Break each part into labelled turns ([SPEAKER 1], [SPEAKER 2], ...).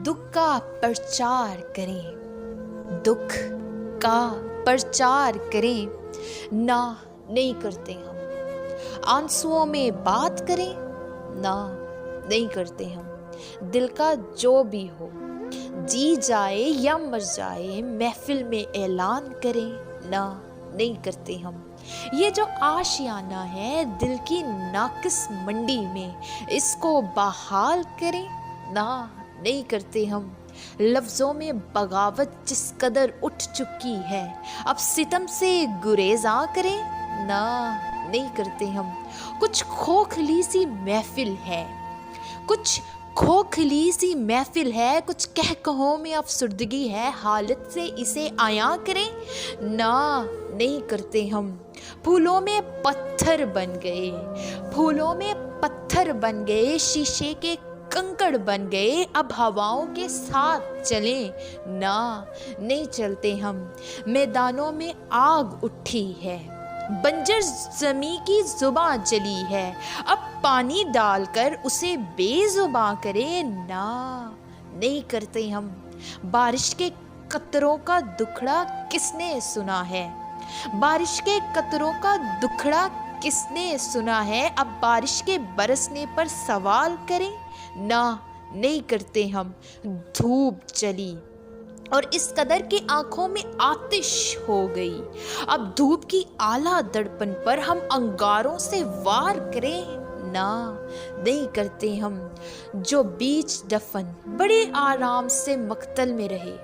[SPEAKER 1] दुख का प्रचार करें, दुख का प्रचार करें, ना नहीं करते हम। आंसुओं में बात करें, ना नहीं करते हम। दिल का जो भी हो, जी जाए या मर जाए, महफिल में ऐलान करें, ना नहीं करते हम। ये जो आशियाना है दिल की नाकिस मंडी में, इसको बहाल करें, ना नहीं करते हम। लफ्ज़ों में बगावत जिस कदर उठ चुकी है, अब सितम से गुरेज़ां करें, ना नहीं करते हम। कुछ खोखली सी महफिल है, कुछ खोखली सी महफिल है, कुछ कहकहों में अफसुर्दगी है, हालत से इसे आया करें, ना नहीं करते हम। फूलों में पत्थर बन गए, फूलों में पत्थर बन गए, शीशे के कंकड़ बन गए, अब हवाओं के साथ चलें, ना नहीं चलते हम। मैदानों में आग उठी है, बंजर ज़मीं की जुबां जली है, अब पानी डालकर उसे बेजुबां करे, ना नहीं करते हम। बारिश के कतरों का दुखड़ा किसने सुना है, बारिश के कतरों का दुखड़ा किसने सुना है, अब बारिश के बरसने पर सवाल करें, ना नहीं करते हम। धूप चली और इस कदर के आंखों में आतिश हो गई, अब धूप की आला दड़पन पर हम अंगारों से वार करें, ना नहीं करते हम। जो बीच दफन बड़े आराम से मक्तल में रहे,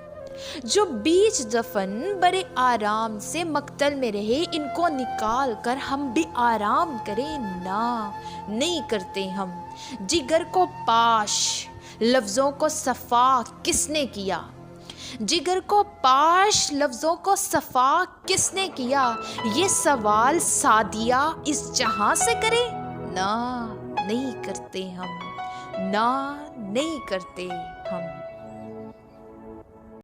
[SPEAKER 1] जो बीच दफन बड़े आराम से मक्तल में रहे, इनको निकाल कर हम भी आराम करें, ना नहीं करते हम। जिगर को पाश लफ्ज़ों को सफ़ा किसने किया, जिगर को पाश लफ्ज़ों को सफ़ा किसने किया, ये सवाल सादिया इस जहां से करे, ना नहीं करते हम, ना नहीं करते हम।